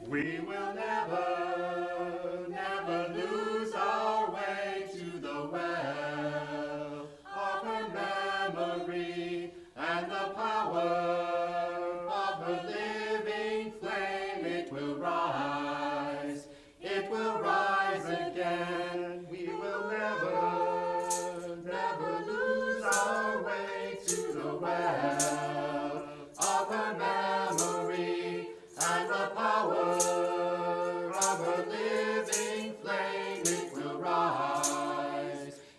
We will never, never lose our way to the well of her memory and the power of her living flame. It will rise again. We will never, never lose our way to the well of her memory and the power of her living flame.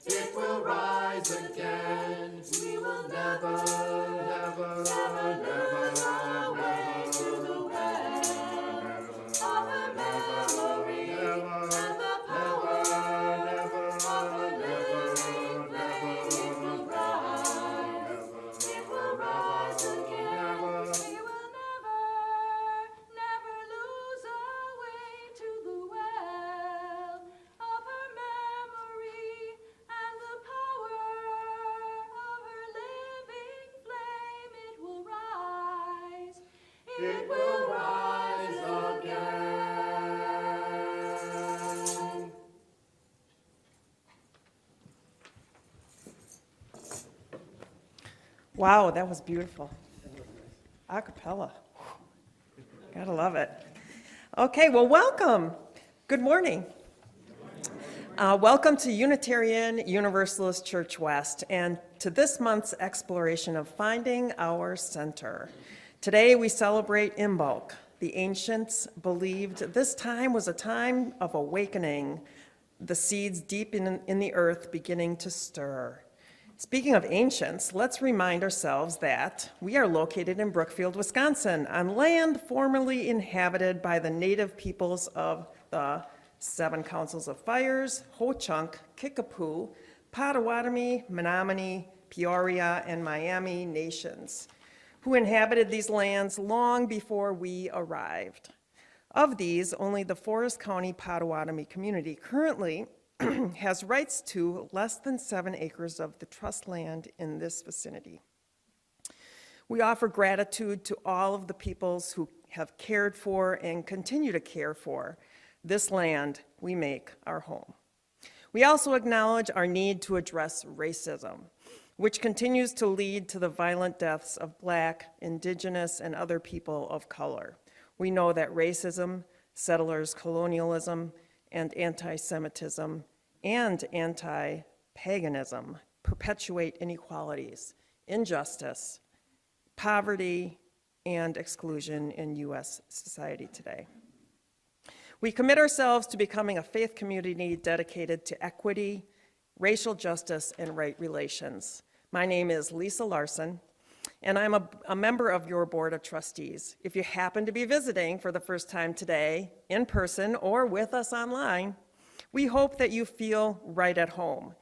It will rise again. We will never, never, never, never to the well of her memory and the power of her living flame. It will rise again. We will never lose our way to the well of her memory and the power of her living flame. It will rise again. Wow, that was beautiful. A cappella. Gotta love it. Okay, well, welcome. Good morning. Welcome to Unitarian Universalist Church West and to this month's exploration of finding our center. Today we celebrate Imbolc. The ancients believed this time was a time of awakening, the seeds deep in the earth beginning to stir. Speaking of ancients, let's remind ourselves that we are located in Brookfield, Wisconsin, on land formerly inhabited by the native peoples of the Seven Councils of Fires, Ho-Chunk, Kickapoo, Potawatomi, Menominee, Peoria, and Miami nations, who inhabited these lands long before we arrived. Of these, only the Forest County Potawatomi community currently has rights to less than 7 acres of the trust land in this vicinity. We offer gratitude to all of the peoples who have cared for and continue to care for this land we make our home. We also acknowledge our need to address racism, which continues to lead to the violent deaths of Black, Indigenous, and other people of color. We know that racism, settlers' colonialism, and anti-Semitism and anti-paganism perpetuate inequalities, injustice, poverty, and exclusion in U.S. society today. We commit ourselves to becoming a faith community dedicated to equity, racial justice, and right relations. My name is Lisa Larson, and I'm a member of your board of trustees. If you happen to be visiting for the first time today, in person or with us online, we hope that you feel right at home.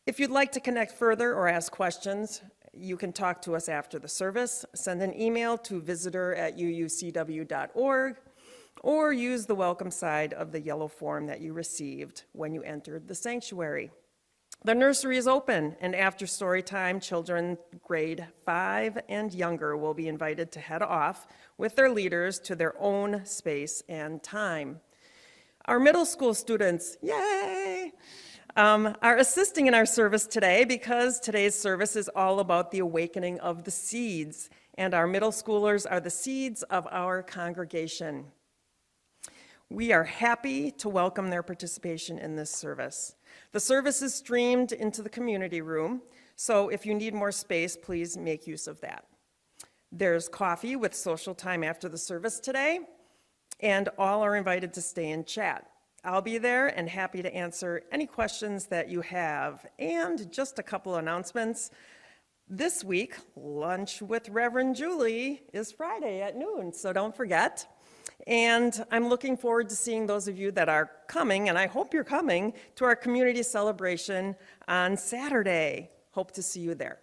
If you'd like to connect further or ask questions, you can talk to us after the service. Send an email to visitor@uucw.org or use the welcome side of the yellow form that you received when you entered the sanctuary. The nursery is open, and after story time, children grade 5 and younger will be invited to head off with their leaders to their own space and time. Our middle school students, yay, are assisting in our service today because today's service is all about the awakening of the seeds, and our middle schoolers are the seeds of our congregation. We are happy to welcome their participation in this service. The service is streamed into the community room, so if you need more space, please make use of that. There's coffee with social time after the service today, and all are invited to stay and chat. I'll be there and happy to answer any questions that you have. And just a couple announcements. This week, lunch with Reverend Julie is Friday at noon, so don't forget. And I'm looking forward to seeing those of you that are coming, and I hope you're coming, to our community celebration on Saturday. Hope to see you there.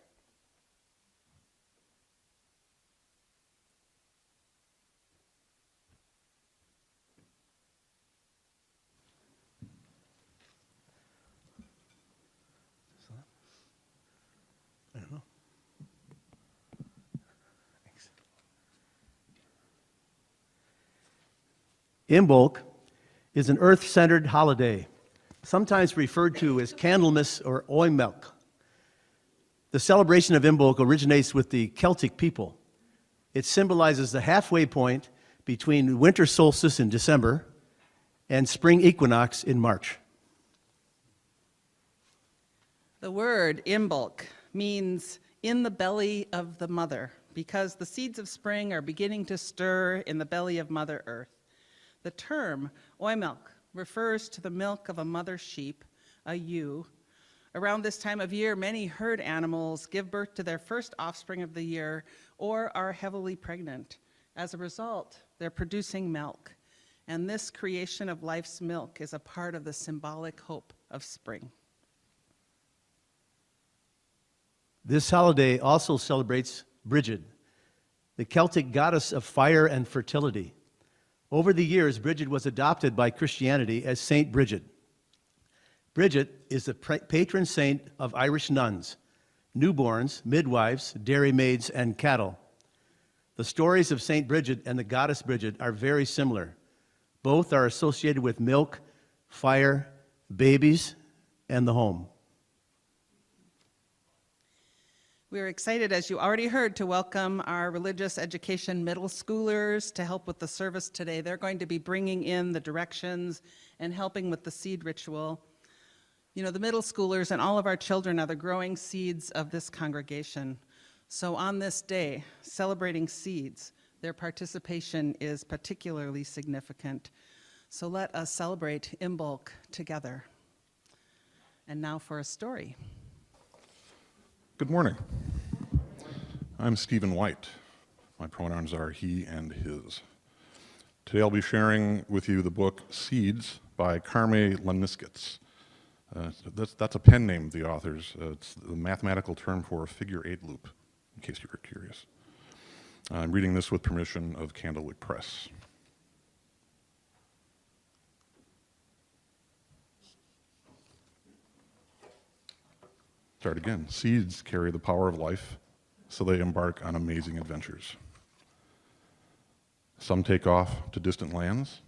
I don't know. Thanks. Imbolc is an earth-centered holiday, sometimes referred to as Candlemas or Oimelc. The celebration of Imbolc originates with the Celtic people. It symbolizes the halfway point between winter solstice in December and spring equinox in March. The word Imbolc means in the belly of the mother, because the seeds of spring are beginning to stir in the belly of Mother Earth. The term Oimelc refers to the milk of a mother sheep, a ewe. Around this time of year, many herd animals give birth to their first offspring of the year or are heavily pregnant. As a result, they're producing milk, and this creation of life's milk is a part of the symbolic hope of spring. This holiday also celebrates Brigid, the Celtic goddess of fire and fertility. Over the years, Brigid was adopted by Christianity as Saint Brigid. Brigid is the patron saint of Irish nuns, newborns, midwives, dairymaids, and cattle. The stories of Saint Brigid and the goddess Brigid are very similar. Both are associated with milk, fire, babies, and the home. We're excited, as you already heard, to welcome our religious education middle schoolers to help with the service today. They're going to be bringing in the directions and helping with the seed ritual. You know, the middle schoolers and all of our children are the growing seeds of this congregation. So on this day, celebrating seeds, their participation is particularly significant. So let us celebrate Imbolc together. And now for a story. Good morning. I'm Stephen White. My pronouns are he and his. Today I'll be sharing with you the book Seeds by Carme Laniskits. That's a pen name of the author's. It's the mathematical term for a figure-8 loop, in case you were curious. I'm reading this with permission of Candlewick Press. Start again. Seeds carry the power of life, so they embark on amazing adventures. Some take off to distant lands.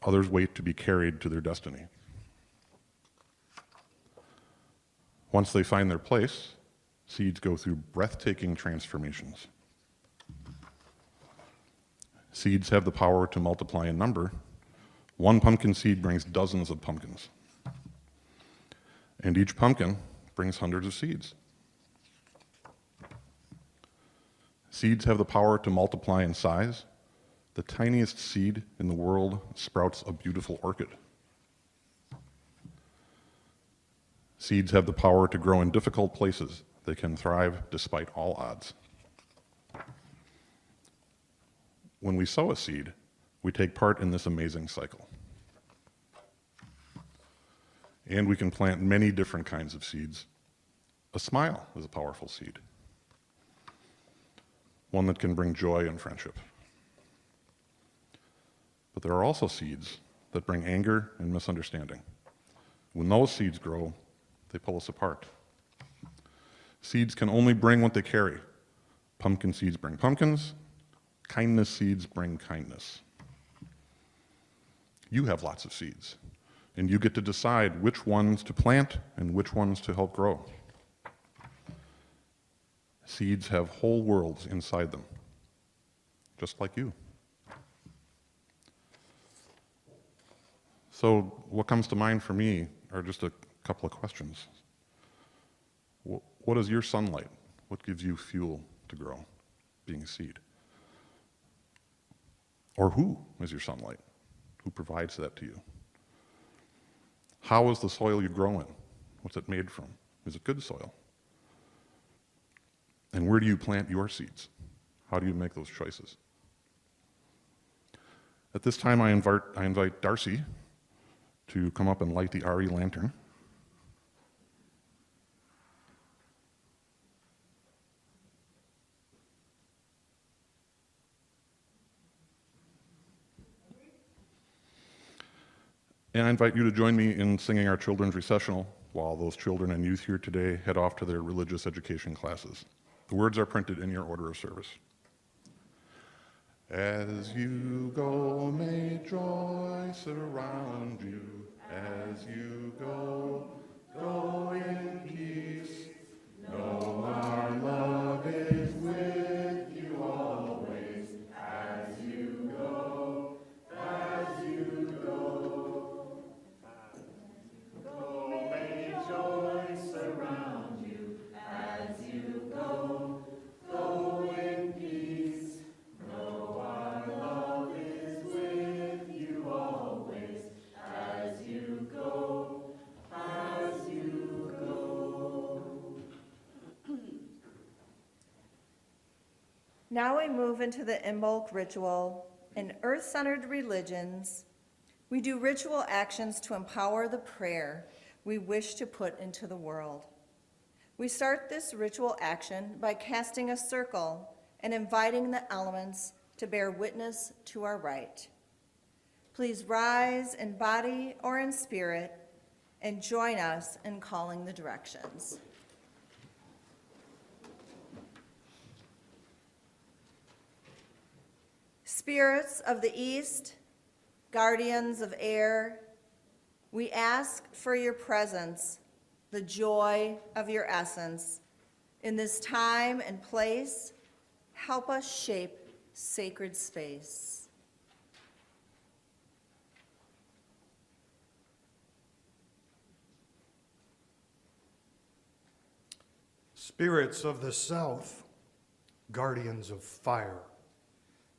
Others wait to be carried to their destiny. Once they find their place, seeds go through breathtaking transformations. Seeds have the power to multiply in number. One pumpkin seed brings dozens of pumpkins. And each pumpkin brings hundreds of seeds. Seeds have the power to multiply in size. The tiniest seed in the world sprouts a beautiful orchid. Seeds have the power to grow in difficult places. They can thrive despite all odds. When we sow a seed, we take part in this amazing cycle. And we can plant many different kinds of seeds. A smile is a powerful seed, one that can bring joy and friendship. But there are also seeds that bring anger and misunderstanding. When those seeds grow, they pull us apart. Seeds can only bring what they carry. Pumpkin seeds bring pumpkins. Kindness seeds bring kindness. You have lots of seeds, and you get to decide which ones to plant and which ones to help grow. Seeds have whole worlds inside them, just like you. So what comes to mind for me are just a couple of questions. What is your sunlight? What gives you fuel to grow, being a seed? Or who is your sunlight? Who provides that to you? How is the soil you grow in? What's it made from? Is it good soil? And where do you plant your seeds? How do you make those choices? At this time, I invite Darcy to come up and light the RE lantern. And I invite you to join me in singing our children's recessional while those children and youth here today head off to their religious education classes. The words are printed in your order of service. As you go, may joy surround you. As you go, go in peace. Know our love is with you always. As you go, as you go. Go, may joy surround you. As you go, go in peace. Know our love is with you always. As you go, as you go. Now we move into the Imbolc ritual. In earth-centered religions, we do ritual actions to empower the prayer we wish to put into the world. We start this ritual action by casting a circle and inviting the elements to bear witness to our rite. Please rise in body or in spirit and join us in calling the directions. Spirits of the East, guardians of air, we ask for your presence, the joy of your essence. In this time and place, help us shape sacred space. Spirits of the South, guardians of fire,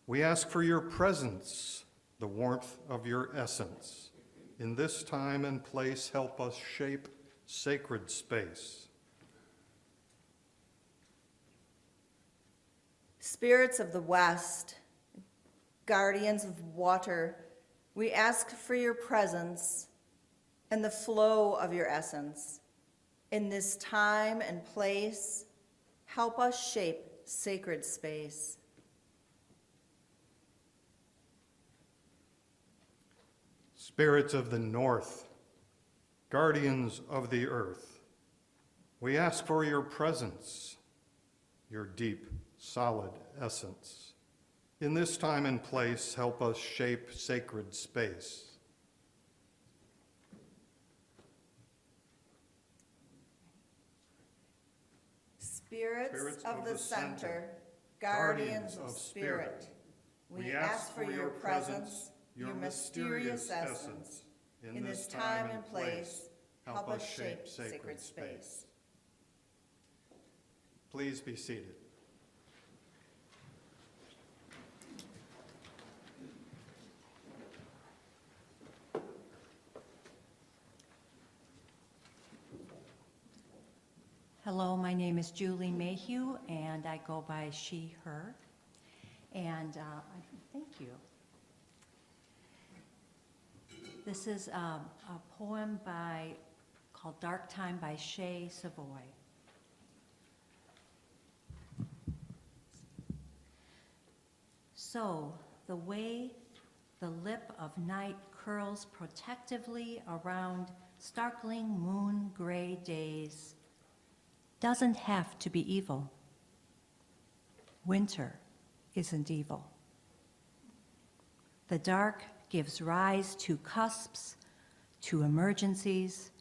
we ask for your presence, the warmth of your essence. In this time and place, help us shape sacred space. Spirits of the West, guardians of water, we ask for your presence and the flow of your essence. In this time and place, help us shape sacred space. Spirits of the North, guardians of the earth, we ask for your presence, your deep, solid essence. In this time and place, help us shape sacred space. Spirits of the center, guardians of spirit, we ask for your presence, your mysterious essence. In this time and place, help us shape sacred space. Please be seated. Hello, my name is Julie Mayhew, and I go by she, her. And thank you. This is a poem called Dark Time by Shea Savoy. So, the way the lip of night curls protectively around starkling moon gray days doesn't have to be evil. Winter isn't evil. The dark gives rise to cusps, to emergencies,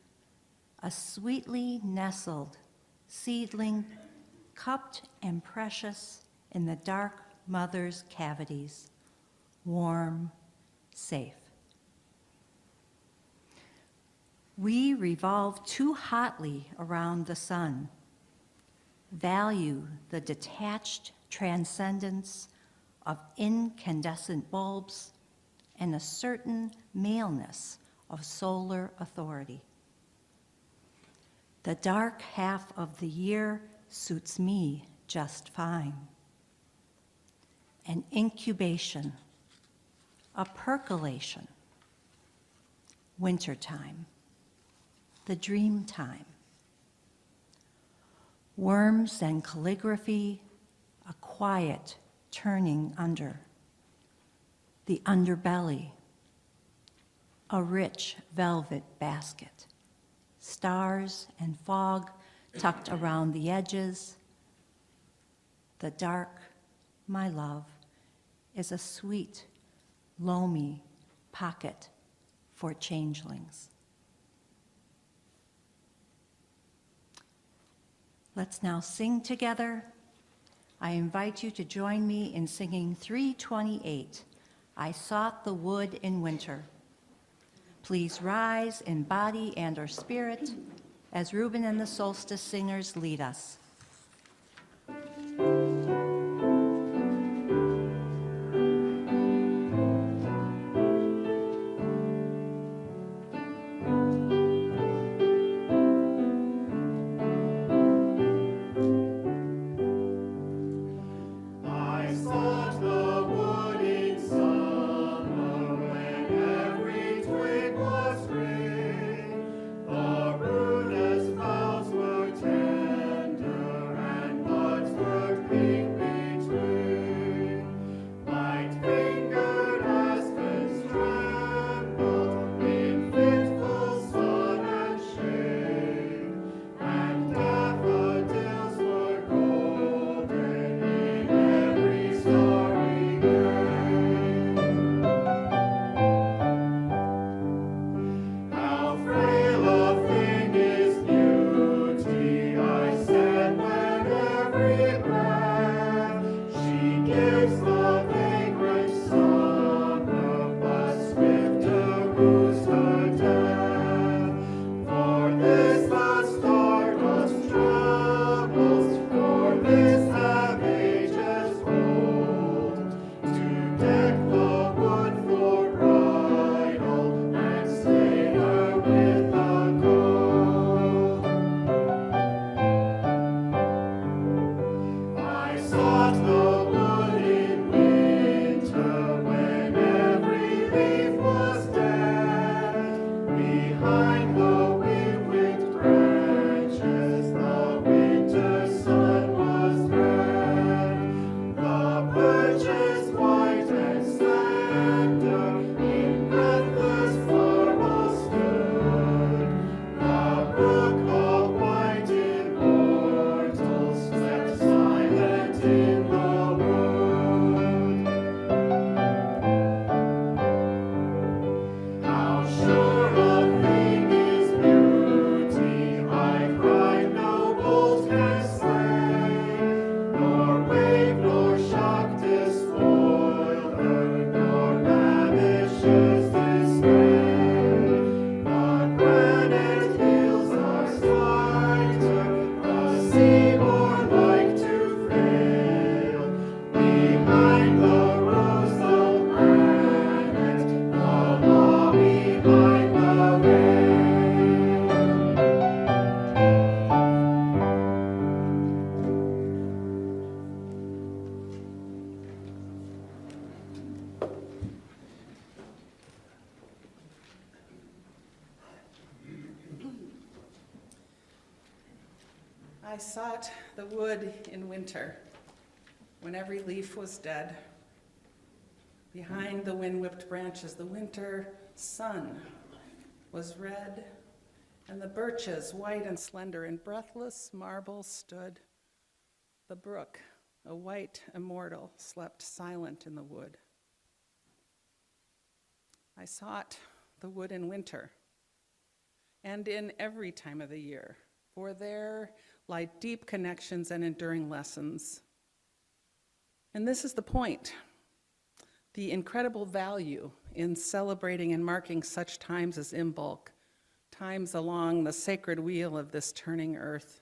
a sweetly nestled seedling, cupped and precious in the dark mother's cavities, warm, safe. We revolve too hotly around the sun, value the detached transcendence of incandescent bulbs and a certain maleness of solar authority. The dark half of the year suits me just fine. An incubation, a percolation, wintertime, the dream time. Worms and calligraphy, a quiet turning under. The underbelly, a rich velvet basket. Stars and fog tucked around the edges. The dark, my love, is a sweet, loamy pocket for changelings. Let's now sing together. I invite you to join me in singing 328, I Sought the Wood in Winter. Please rise in body and or spirit as Reuben and the Solstice Singers lead us. I sought the wood in winter, when every leaf was dead. Behind the wind-whipped branches, the winter sun was red, and the birches, white and slender, in breathless marble stood. The brook, a white immortal, slept silent in the wood. I sought the wood in winter, and in every time of the year, for there lie deep connections and enduring lessons. And this is the point, the incredible value in celebrating and marking such times as Imbolc, times along the sacred wheel of this turning earth.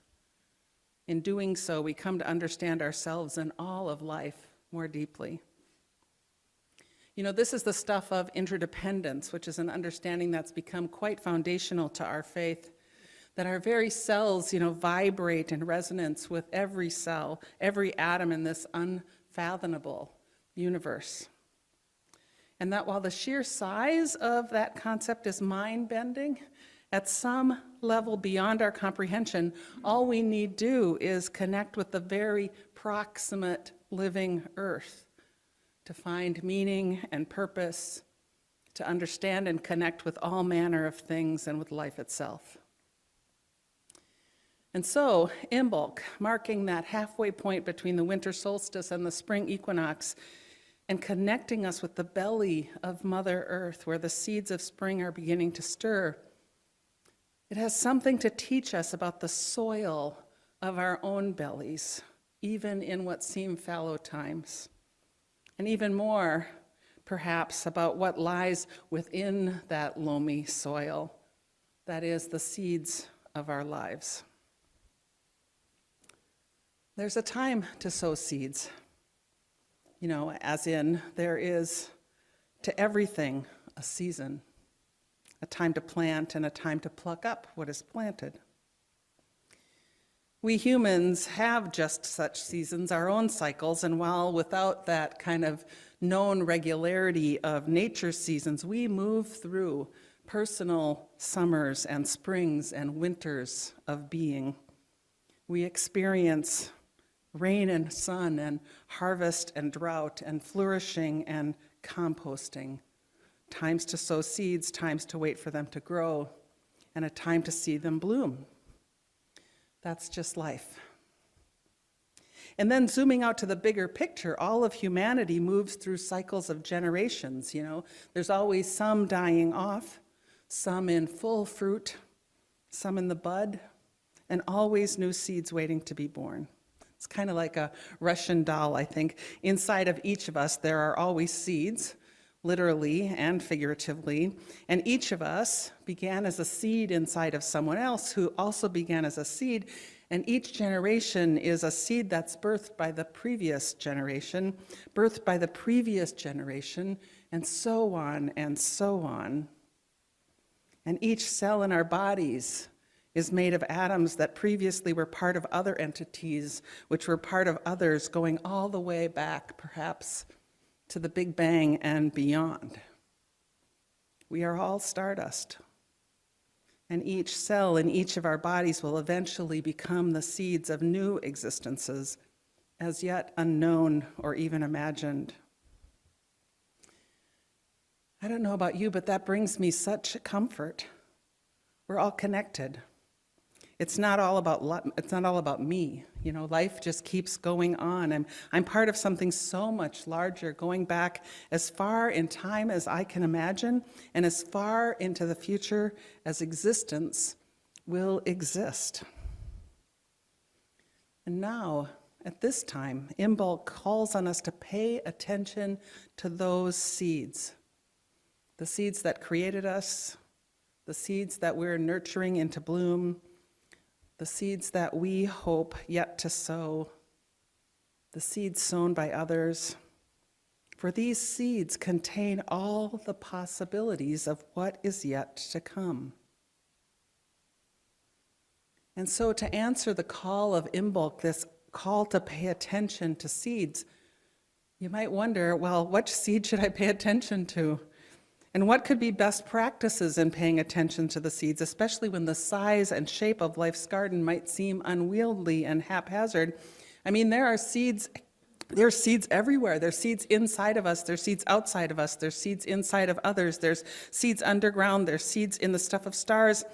In doing so, we come to understand ourselves and all of life more deeply. You know, this is the stuff of interdependence, which is an understanding that's become quite foundational to our faith, that our very cells, vibrate in resonance with every cell, every atom in this unfathomable universe. And that while the sheer size of that concept is mind-bending, at some level beyond our comprehension, all we need do is connect with the very proximate living earth to find meaning and purpose, to understand and connect with all manner of things and with life itself. And so, Imbolc, marking that halfway point between the winter solstice and the spring equinox, and connecting us with the belly of Mother Earth, where the seeds of spring are beginning to stir. It has something to teach us about the soil of our own bellies, even in what seem fallow times. And even more, perhaps, about what lies within that loamy soil, that is, the seeds of our lives. There's a time to sow seeds, as in there is to everything a season, a time to plant and a time to pluck up what is planted. We humans have just such seasons, our own cycles, and while without that kind of known regularity of nature's seasons, we move through personal summers and springs and winters of being. We experience rain and sun and harvest and drought and flourishing and composting, times to sow seeds, times to wait for them to grow, and a time to see them bloom. That's just life. And then zooming out to the bigger picture, all of humanity moves through cycles of generations, There's always some dying off, some in full fruit, some in the bud, and always new seeds waiting to be born. It's kind of like a Russian doll, I think. Inside of each of us, there are always seeds, literally and figuratively, and each of us began as a seed inside of someone else who also began as a seed, and each generation is a seed that's birthed by the previous generation, birthed by the previous generation, and so on and so on. And each cell in our bodies is made of atoms that previously were part of other entities, which were part of others, going all the way back, perhaps, to the Big Bang and beyond. We are all stardust. And each cell in each of our bodies will eventually become the seeds of new existences, as yet unknown or even imagined. I don't know about you, but that brings me such comfort. We're all connected. It's not all about me. Life just keeps going on. I'm part of something so much larger, going back as far in time as I can imagine, and as far into the future as existence will exist. And now, at this time, Imbolc calls on us to pay attention to those seeds, the seeds that created us, the seeds that we're nurturing into bloom, the seeds that we hope yet to sow, the seeds sown by others. For these seeds contain all the possibilities of what is yet to come. And so to answer the call of Imbolc, this call to pay attention to seeds, you might wonder, well, which seed should I pay attention to? And what could be best practices in paying attention to the seeds, especially when the size and shape of life's garden might seem unwieldy and haphazard? I mean, there are seeds everywhere. There's seeds inside of us, there's seeds outside of us, there's seeds inside of others, there's seeds underground, there's seeds in the stuff of stars,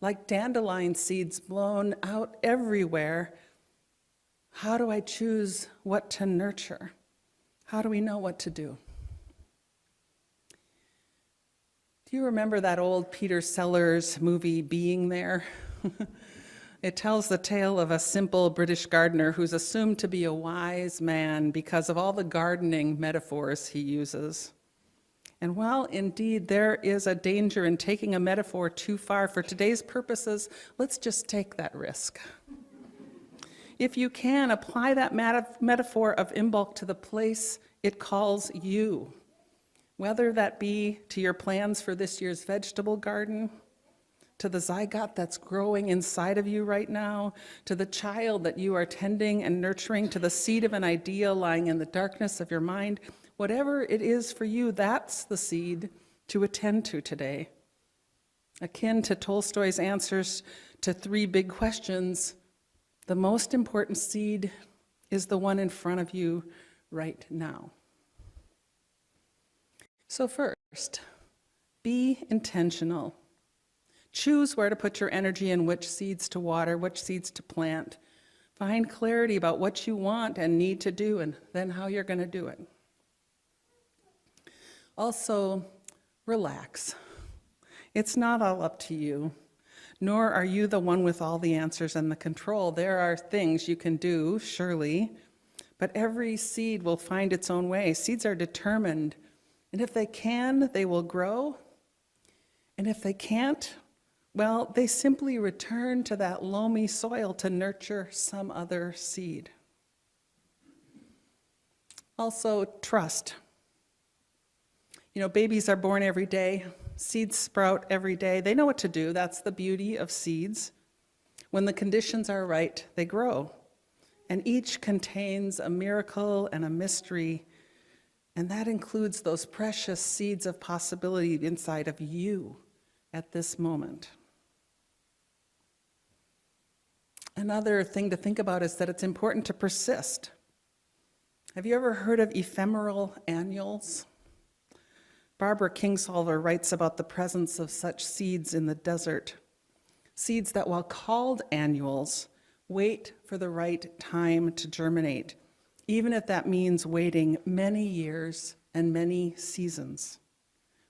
like dandelion seeds blown out everywhere. How do I choose what to nurture? How do we know what to do? Do you remember that old Peter Sellers movie, Being There? It tells the tale of a simple British gardener who's assumed to be a wise man because of all the gardening metaphors he uses. And while indeed there is a danger in taking a metaphor too far, for today's purposes, let's just take that risk. If you can, apply that metaphor of Imbolc to the place it calls you. Whether that be to your plans for this year's vegetable garden, to the zygote that's growing inside of you right now, to the child that you are tending and nurturing, to the seed of an idea lying in the darkness of your mind, whatever it is for you, that's the seed to attend to today. Akin to Tolstoy's answers to 3 big questions, the most important seed is the one in front of you right now. So first, be intentional. Choose where to put your energy and which seeds to water, which seeds to plant. Find clarity about what you want and need to do, and then how you're going to do it. Also, relax. It's not all up to you, nor are you the one with all the answers and the control. There are things you can do, surely, but every seed will find its own way. Seeds are determined, and if they can, they will grow. And if they can't, well, they simply return to that loamy soil to nurture some other seed. Also, trust. You know, babies are born every day. Seeds sprout every day. They know what to do. That's the beauty of seeds. When the conditions are right, they grow. And each contains a miracle and a mystery, and that includes those precious seeds of possibility inside of you at this moment. Another thing to think about is that it's important to persist. Have you ever heard of ephemeral annuals? Barbara Kingsolver writes about the presence of such seeds in the desert. Seeds that, while called annuals, wait for the right time to germinate, even if that means waiting many years and many seasons.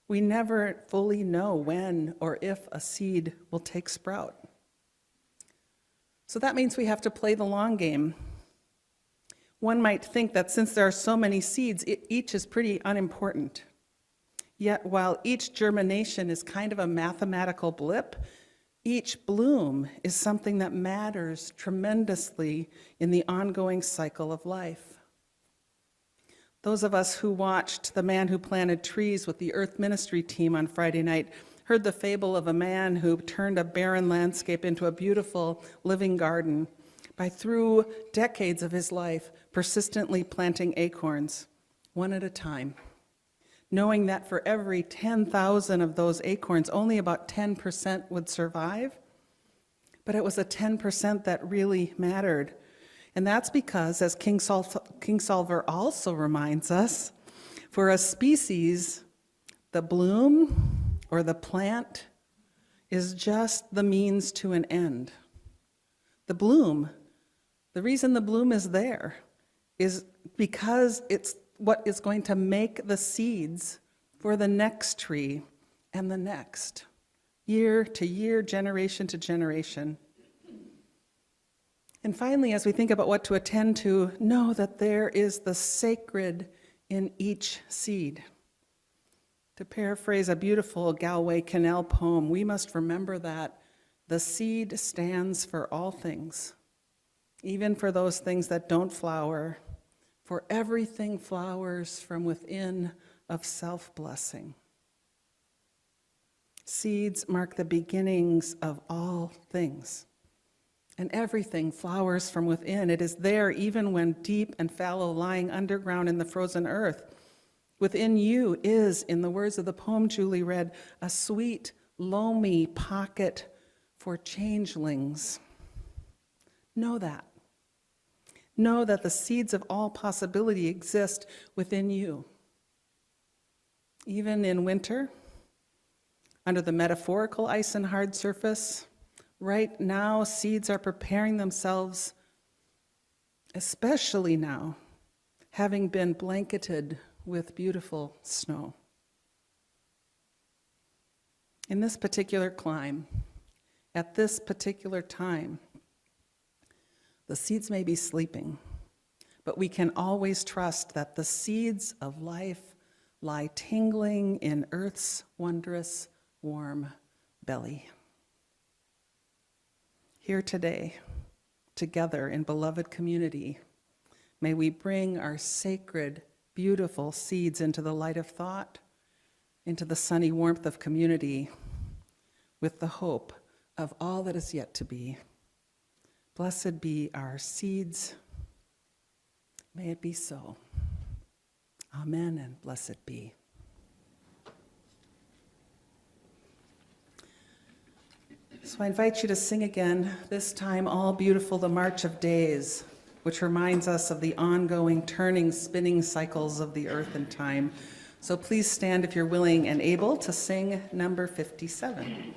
We never fully know when or if a seed will take sprout. So that means we have to play the long game. One might think that since there are so many seeds, each is pretty unimportant. Yet while each germination is kind of a mathematical blip, each bloom is something that matters tremendously in the ongoing cycle of life. Those of us who watched The Man Who Planted Trees with the Earth Ministry team on Friday night heard the fable of a man who turned a barren landscape into a beautiful living garden by, through decades of his life, persistently planting acorns, one at a time, knowing that for every 10,000 of those acorns, only about 10% would survive. But it was a 10% that really mattered. And that's because, as Kingsolver also reminds us, for a species, the bloom or the plant is just the means to an end. The bloom, the reason the bloom is there is because it's what is going to make the seeds for the next tree and the next, year to year, generation to generation. And finally, as we think about what to attend to, know that there is the sacred in each seed. To paraphrase a beautiful Galway Canal poem, we must remember that the seed stands for all things, even for those things that don't flower, for everything flowers from within of self-blessing. Seeds mark the beginnings of all things, and everything flowers from within. It is there even when deep and fallow, lying underground in the frozen earth. Within you is, in the words of the poem Julie read, a sweet, loamy pocket for changelings. Know that. Know that the seeds of all possibility exist within you. Even in winter, under the metaphorical ice and hard surface, right now seeds are preparing themselves, especially now, having been blanketed with beautiful snow. In this particular clime, at this particular time, the seeds may be sleeping, but we can always trust that the seeds of life lie tingling in Earth's wondrous, warm belly. Here today, together in beloved community, may we bring our sacred, beautiful seeds into the light of thought, into the sunny warmth of community, with the hope of all that is yet to be. Blessed be our seeds. May it be so. Amen, and blessed be. So I invite you to sing again, this time All Beautiful, the March of Days, which reminds us of the ongoing turning, spinning cycles of the earth and time. So please stand if you're willing and able to sing number 57.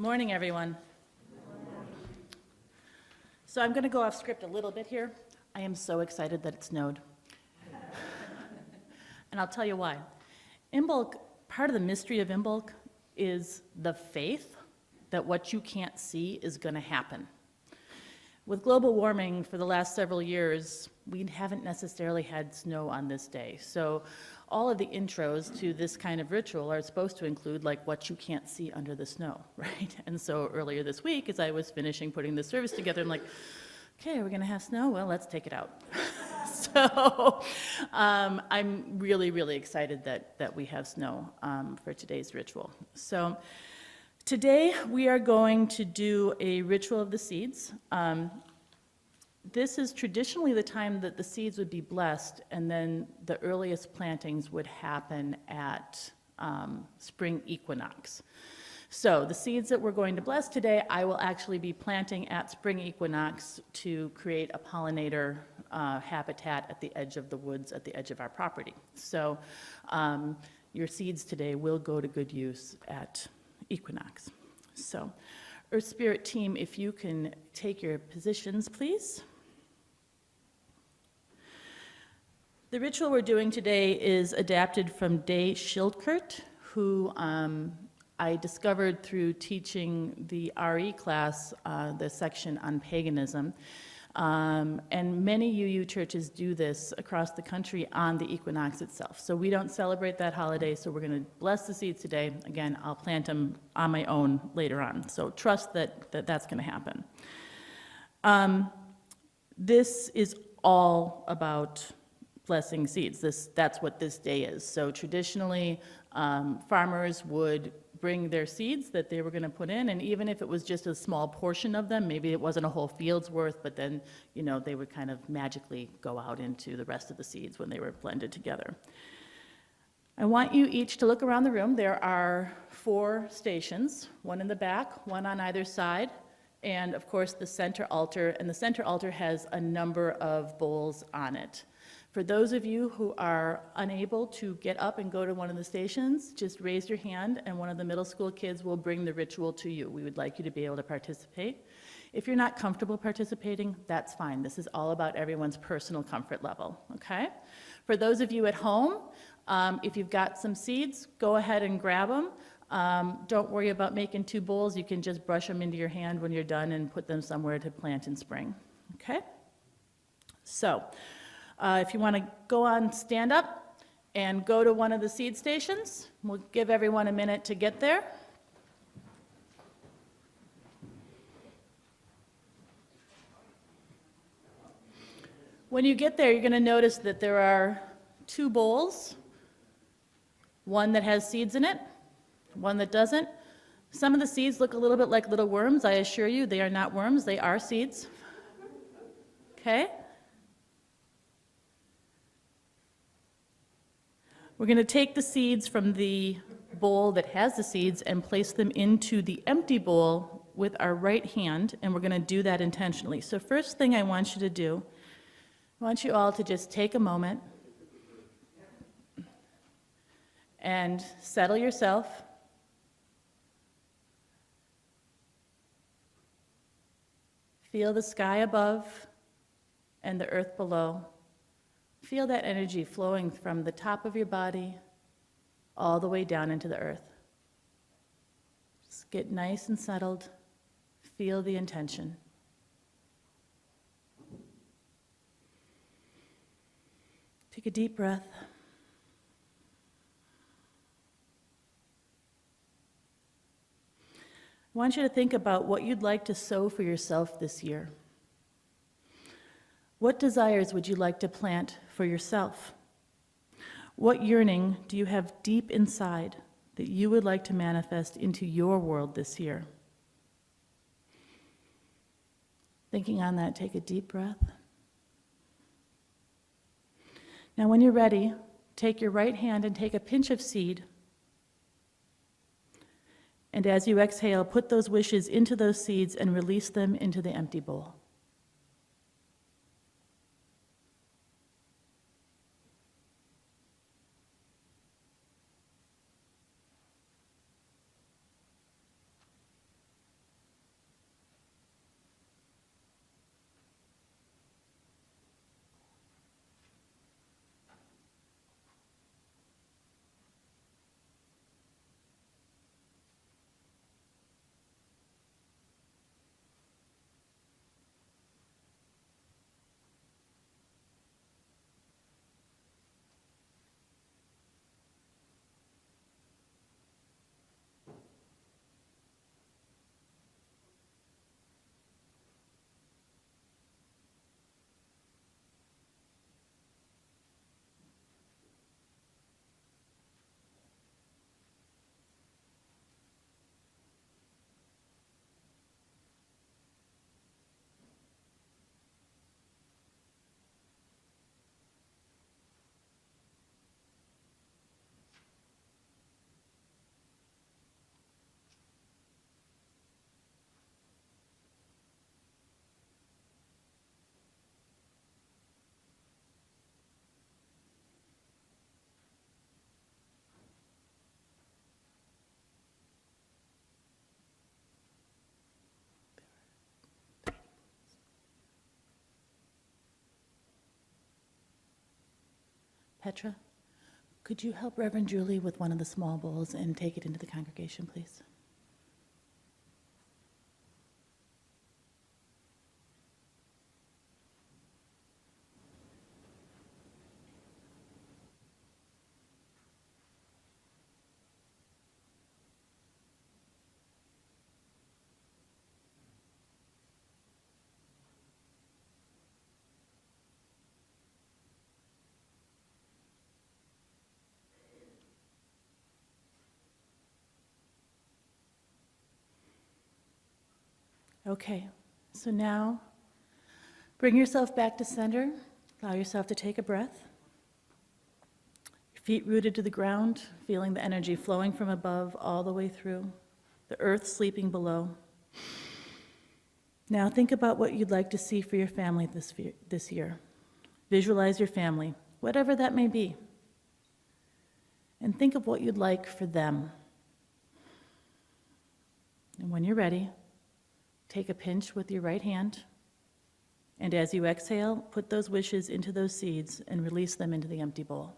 Good morning, everyone. So I'm going to go off script a little bit here. I am so excited that it snowed. And I'll tell you why. Imbolc, part of the mystery of Imbolc is the faith that what you can't see is going to happen. With global warming for the last several years, we haven't necessarily had snow on this day. So all of the intros to this kind of ritual are supposed to include like what you can't see under the snow, right? And so earlier this week, as I was finishing putting the service together, I'm like, okay, we're going to have snow? Well, let's take it out. So I'm really, really excited that we have snow for today's ritual. So today we are going to do a ritual of the seeds. This is traditionally the time that the seeds would be blessed, and then the earliest plantings would happen at spring equinox. So the seeds that we're going to bless today, I will actually be planting at spring equinox to create a pollinator habitat at the edge of the woods, at the edge of our property. So your seeds today will go to good use at equinox. So EarthSpirit team, if you can take your positions, please. The ritual we're doing today is adapted from Day Schildkert, who I discovered through teaching the RE class, the section on paganism. And many UU churches do this across the country on the equinox itself. So we don't celebrate that holiday, so we're going to bless the seeds today. Again, I'll plant them on my own later on. So trust that that's going to happen. This is all about blessing seeds. That's what this day is. So traditionally, farmers would bring their seeds that they were going to put in, and even if it was just a small portion of them, maybe it wasn't a whole field's worth, but then, you know, they would kind of magically go out into the rest of the seeds when they were blended together. I want you each to look around the room. There are 4 stations, one in the back, one on either side, and of course the center altar, and the center altar has a number of bowls on it. For those of you who are unable to get up and go to one of the stations, just raise your hand and one of the middle school kids will bring the ritual to you. We would like you to be able to participate. If you're not comfortable participating, that's fine. This is all about everyone's personal comfort level, okay? For those of you at home, if you've got some seeds, go ahead and grab them. Don't worry about making 2 bowls. You can just brush them into your hand when you're done and put them somewhere to plant in spring, okay? So, if you want to go on, stand up and go to one of the seed stations. We'll give everyone a minute to get there. When you get there, you're going to notice that there are 2 bowls, one that has seeds in it, one that doesn't. Some of the seeds look a little bit like little worms. I assure you, they are not worms, they are seeds. Okay? We're going to take the seeds from the bowl that has the seeds and place them into the empty bowl with our right hand, and we're going to do that intentionally. So first thing I want you to do, I want you all to just take a moment and settle yourself. Feel the sky above and the earth below. Feel that energy flowing from the top of your body all the way down into the earth. Just get nice and settled. Feel the intention. Take a deep breath. I want you to think about what you'd like to sow for yourself this year. What desires would you like to plant for yourself? What yearning do you have deep inside that you would like to manifest into your world this year? Thinking on that, take a deep breath. Now, when you're ready, take your right hand and take a pinch of seed. And as you exhale, put those wishes into those seeds and release them into the empty bowl. Petra, could you help Reverend Julie with one of the small bowls and take it into the congregation, please? Okay, so now bring yourself back to center. Allow yourself to take a breath. Your feet rooted to the ground, feeling the energy flowing from above all the way through, the earth sleeping below. Now think about what you'd like to see for your family this year. Visualize your family, whatever that may be. And think of what you'd like for them. And when you're ready, take a pinch with your right hand, and as you exhale, put those wishes into those seeds and release them into the empty bowl.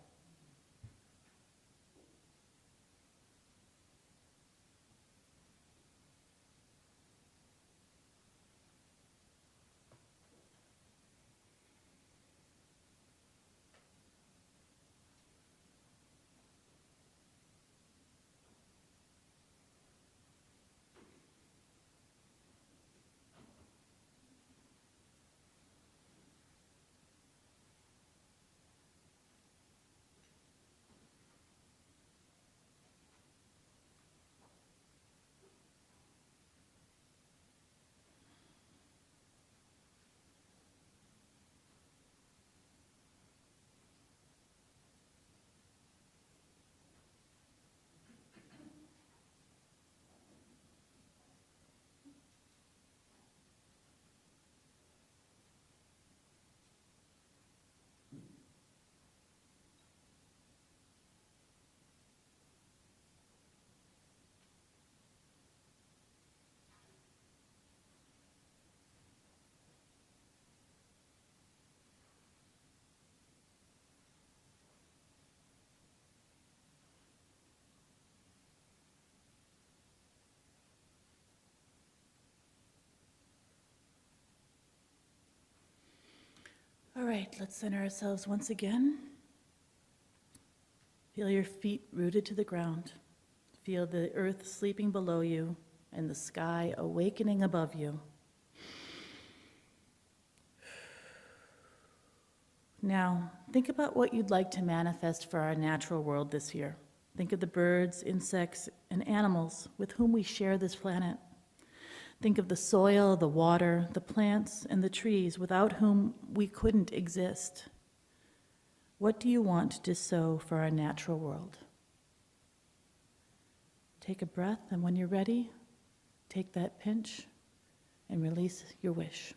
All right, let's center ourselves once again. Feel your feet rooted to the ground. Feel the earth sleeping below you and the sky awakening above you. Now, think about what you'd like to manifest for our natural world this year. Think of the birds, insects, and animals with whom we share this planet. Think of the soil, the water, the plants, and the trees without whom we couldn't exist. What do you want to sow for our natural world? Take a breath, and when you're ready, take that pinch and release your wish.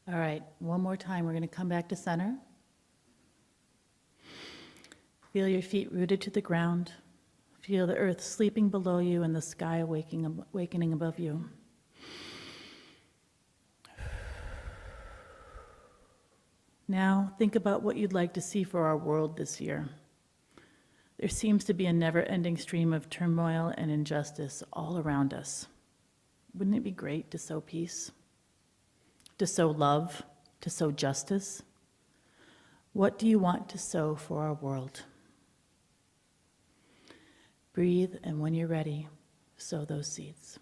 All right, one more time. We're going to come back to center. Feel your feet rooted to the ground. Feel the earth sleeping below you and the sky awakening above you. Now, think about what you'd like to see for our world this year. There seems to be a never-ending stream of turmoil and injustice all around us. Wouldn't it be great to sow peace, to sow love, to sow justice? What do you want to sow for our world? Breathe, and when you're ready, sow those seeds.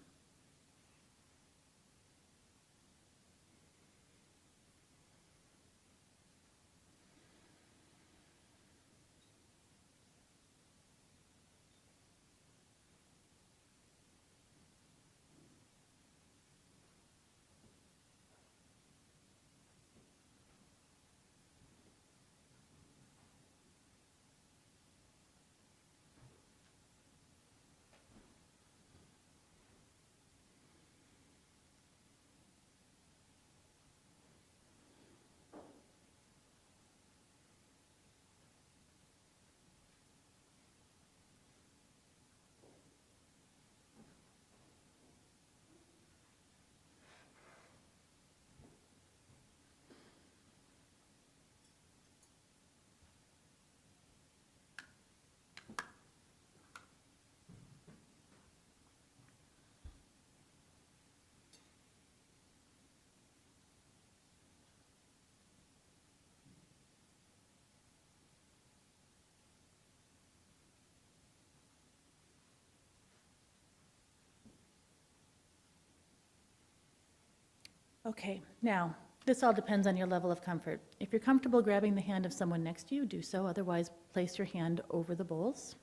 Okay, now, this all depends on your level of comfort. If you're comfortable grabbing the hand of someone next to you, do so. Otherwise, place your hand over the bowls.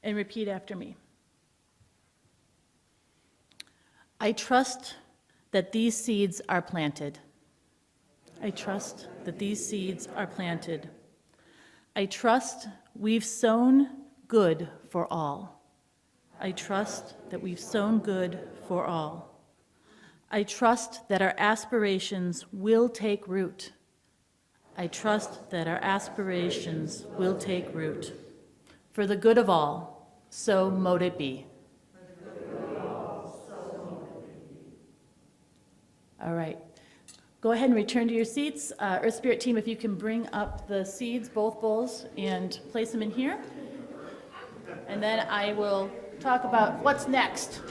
And repeat after me. I trust that these seeds are planted. I trust that these seeds are planted. I trust we've sown good for all. I trust that we've sown good for all. I trust that our aspirations will take root. I trust that our aspirations will take root. For the good of all, so mote it be. All right. Go ahead and return to your seats. EarthSpirit team, if you can bring up the seeds, both bowls, and place them in here. And then I will talk about what's next.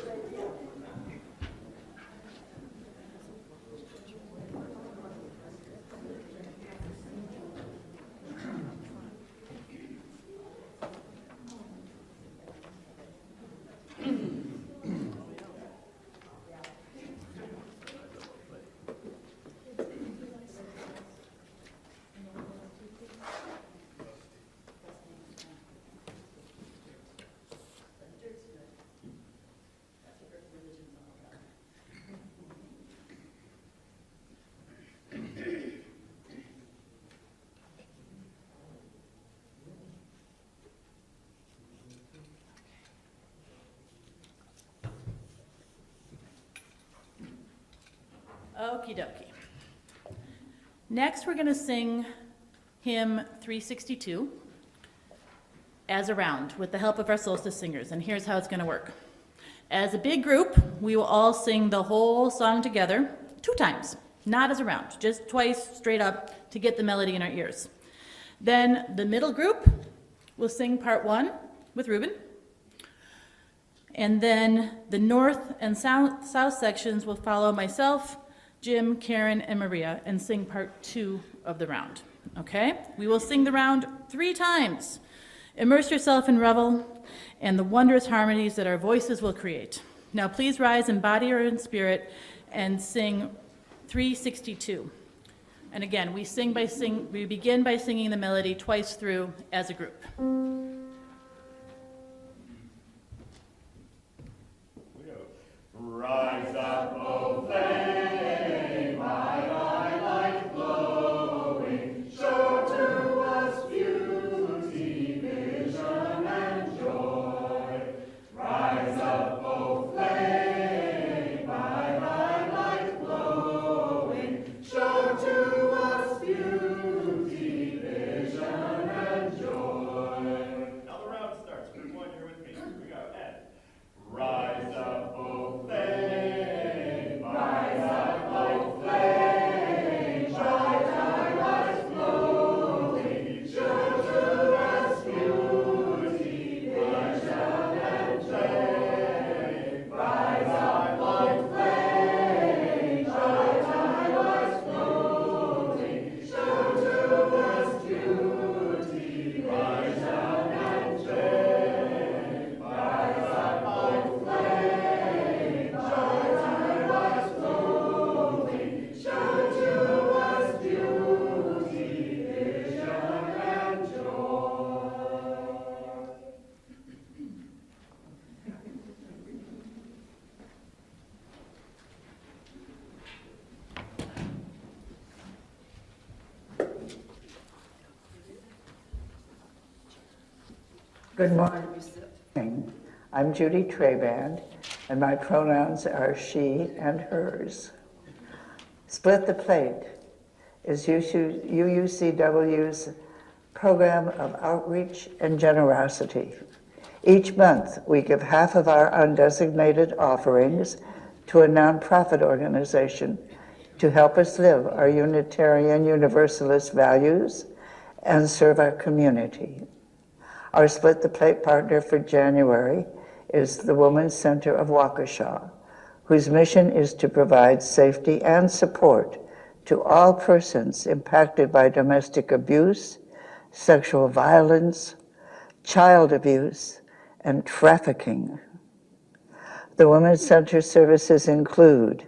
Okie dokie. Next, we're going to sing hymn 362 as a round with the help of our Solstice Singers, and here's how it's going to work. As a big group, we will all sing the whole song together 2 times, not as a round, just twice straight up to get the melody in our ears. Then the middle group will sing part 1 with Reuben, and then the north and south sections will follow myself, Jim, Karen, and Maria, and sing part 2 of the round, okay? We will sing the round 3 times. Immerse yourself in revel and the wondrous harmonies that our voices will create. Now please rise in body or in spirit and sing 362. And again, we begin by singing the melody twice through as a group. Rise up, O flame, my light glowing, show to us beauty, vision, and joy. Rise up, O flame, my light glowing, show to us beauty, vision, and joy. Good morning. I'm Judy Traband, and my pronouns are she and hers. Split the Plate is UUCW's program of outreach and generosity. Each month, we give half of our undesignated offerings to a nonprofit organization to help us live our Unitarian Universalist values and serve our community. Our Split the Plate partner for January is the Women's Center of Waukesha, whose mission is to provide safety and support to all persons impacted by domestic abuse, sexual violence, child abuse, and trafficking. The Women's Center services include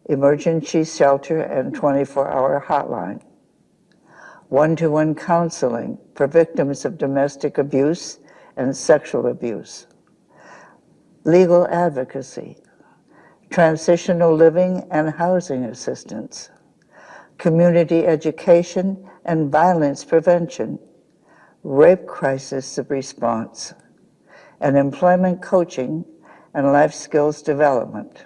emergency shelter and 24-hour hotline, one-to-one counseling for victims of domestic abuse and sexual abuse, legal advocacy, transitional living and housing assistance, community education and violence prevention, rape crisis response, and employment coaching and life skills development.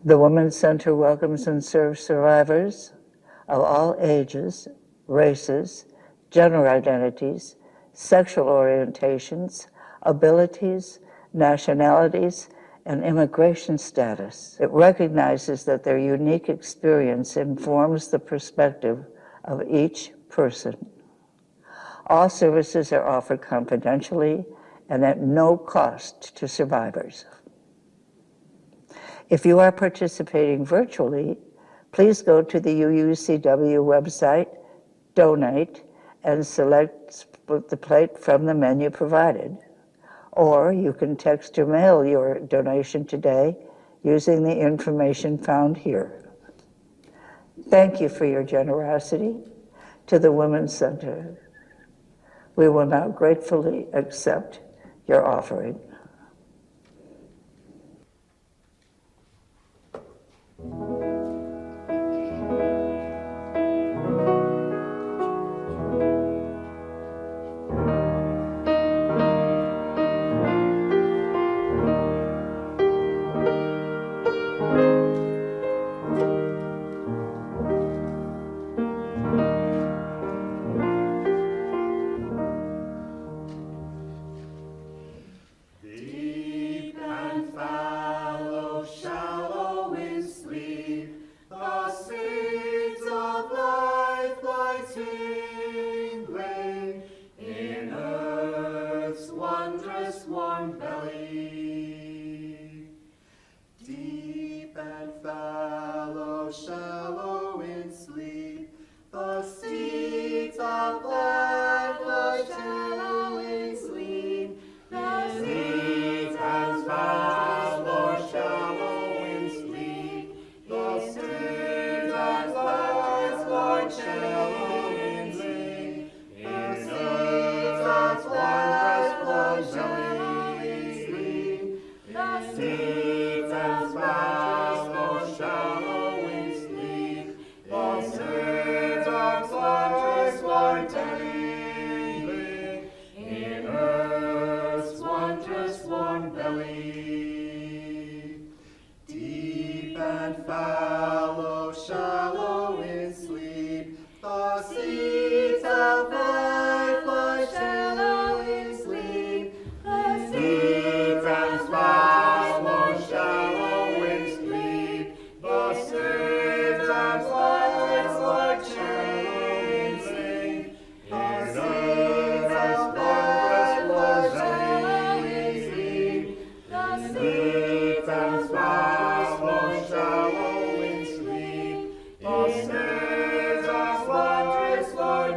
The Women's Center welcomes and serves survivors of all ages, races, gender identities, sexual orientations, abilities, nationalities, and immigration status. It recognizes that their unique experience informs the perspective of each person. All services are offered confidentially and at no cost to survivors. If you are participating virtually, please go to the UUCW website, donate, and select Split the Plate from the menu provided. Or you can text or mail your donation today using the information found here. Thank you for your generosity to the Women's Center. We will now gratefully accept your offering. Deep and fallow, shallow in sleep, the seeds of life lie tingling in earth's wondrous warm belly. Deep and fallow, shallow in sleep, the seeds of life lie shallow in sleep. The seeds and fallow, shallow in sleep. The seeds and fallow, shallow in sleep. The seeds and fallow, shallow in sleep. The seeds and fallow, shallow in sleep. The seeds and fallow, tingling in earth's wondrous warm belly. Deep and fallow, shallow in sleep, the seeds of life lie shallow in sleep. The seeds and fallow, shallow in sleep. The seeds and fallow, shallow in sleep. The seeds and fallow, shallow in sleep. The seeds and fallow, shallow in sleep. The seeds and wondrous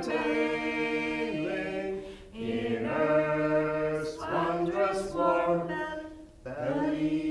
tingling in earth's wondrous warm belly.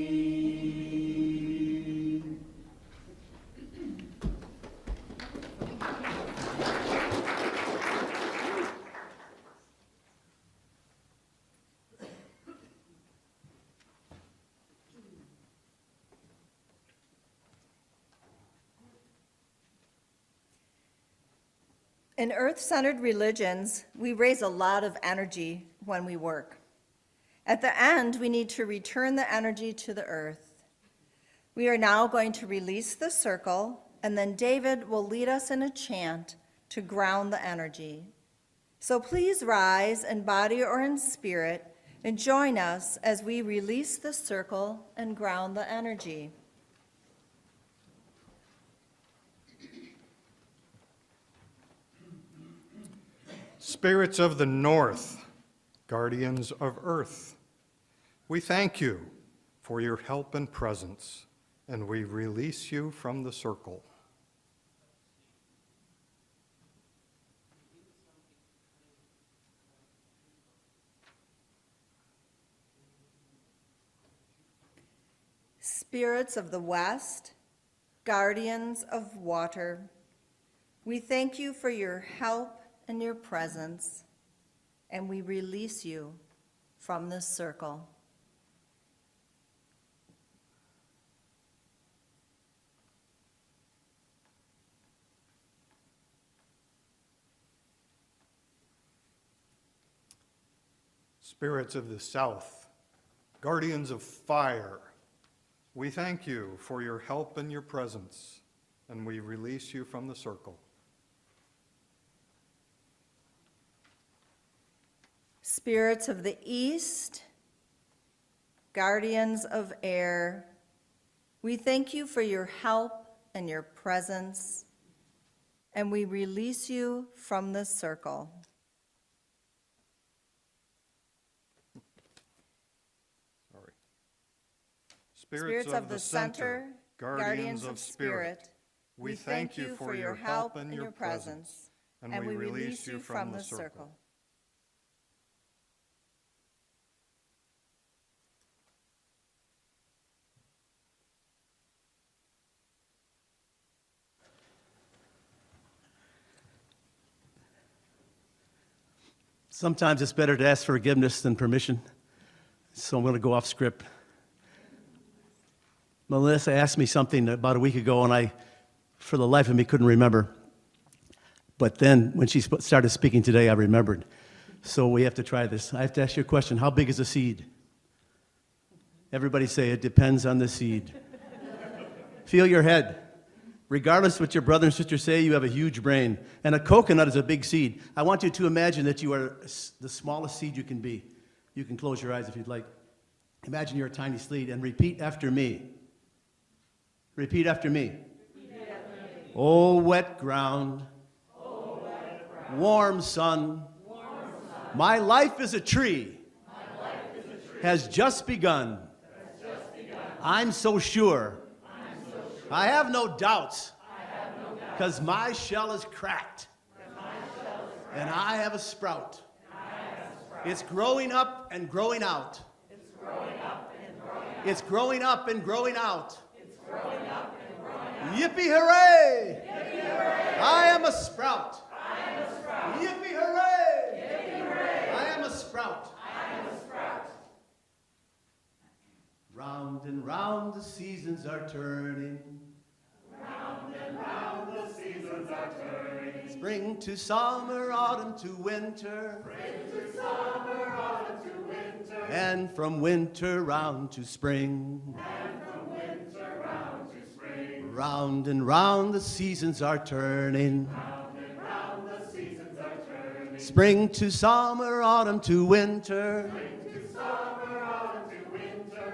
In earth-centered religions, we raise a lot of energy when we work. At the end, we need to return the energy to the earth. We are now going to release the circle, and then David will lead us in a chant to ground the energy. So please rise in body or in spirit and join us as we release the circle and ground the energy. Spirits of the north, guardians of earth, we thank you for your help and presence, and we release you from the circle. Spirits of the west, guardians of water, we thank you for your help and your presence, and we release you from this circle. Spirits of the south, guardians of fire, we thank you for your help and your presence, and we release you from the circle. Spirits of the east, guardians of air, we thank you for your help and your presence, and we release you from this circle. Sorry. Spirits of the center, guardians of spirit, we thank you for your help and your presence, and we release you from the circle. Sometimes it's better to ask forgiveness than permission, so I'm going to go off script. Melissa asked me something about a week ago, and I, for the life of me, couldn't remember. But then, when she started speaking today, I remembered. So we have to try this. I have to ask you a question. How big is a seed? Everybody say, it depends on the seed. Feel your head. Regardless of what your brother and sister say, you have a huge brain. And a coconut is a big seed. I want you to imagine that you are the smallest seed you can be. You can close your eyes if you'd like. Imagine you're a tiny seed and repeat after me. Repeat after me. Oh, wet ground. Warm sun. My life is a tree. Has just begun. I'm so sure. I have no doubts, because my shell is cracked, and I have a sprout. It's growing up and growing out. It's growing up and growing out. Yippee hooray! I am a sprout. Yippee hooray! I am a sprout. Round and round the seasons are turning. Round and round the seasons are turning. Spring to summer, autumn to winter. Spring to summer, autumn to winter. And from winter round to spring. And from winter round to spring. Round and round the seasons are turning. Round and round the seasons are turning. Spring to summer, autumn to winter.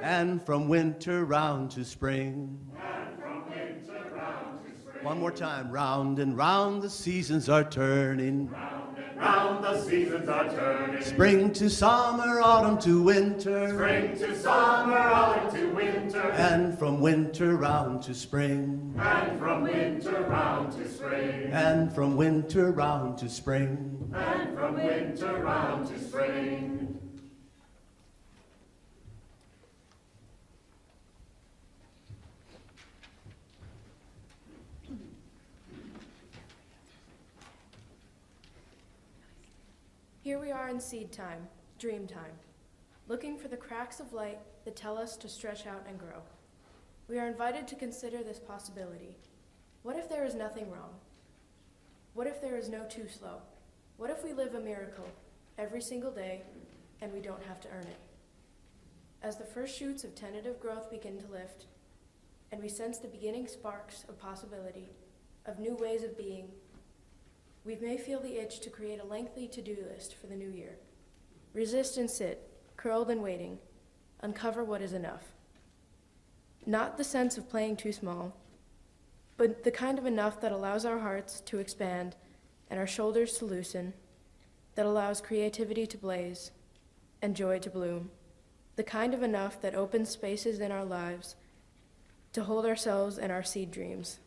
And from winter round to spring. And from winter round to spring. One more time. Round and round the seasons are turning. Round and round the seasons are turning. Spring to summer, autumn to winter. Spring to summer, autumn to winter. And from winter round to spring. And from winter round to spring. And from winter round to spring. And from winter round to spring. Here we are in seed time, dream time, looking for the cracks of light that tell us to stretch out and grow. We are invited to consider this possibility. What if there is nothing wrong? What if there is no too slow? What if we live a miracle every single day and we don't have to earn it? As the first shoots of tentative growth begin to lift, and we sense the beginning sparks of possibility, of new ways of being, we may feel the itch to create a lengthy to-do list for the new year. Resist and sit, curled and waiting, uncover what is enough. Not the sense of playing too small, but the kind of enough that allows our hearts to expand and our shoulders to loosen, that allows creativity to blaze and joy to bloom. The kind of enough that opens spaces in our lives to hold ourselves and our seed dreams.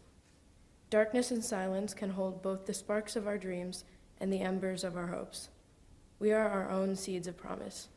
Darkness and silence can hold both the sparks of our dreams and the embers of our hopes. We are our own seeds of promise.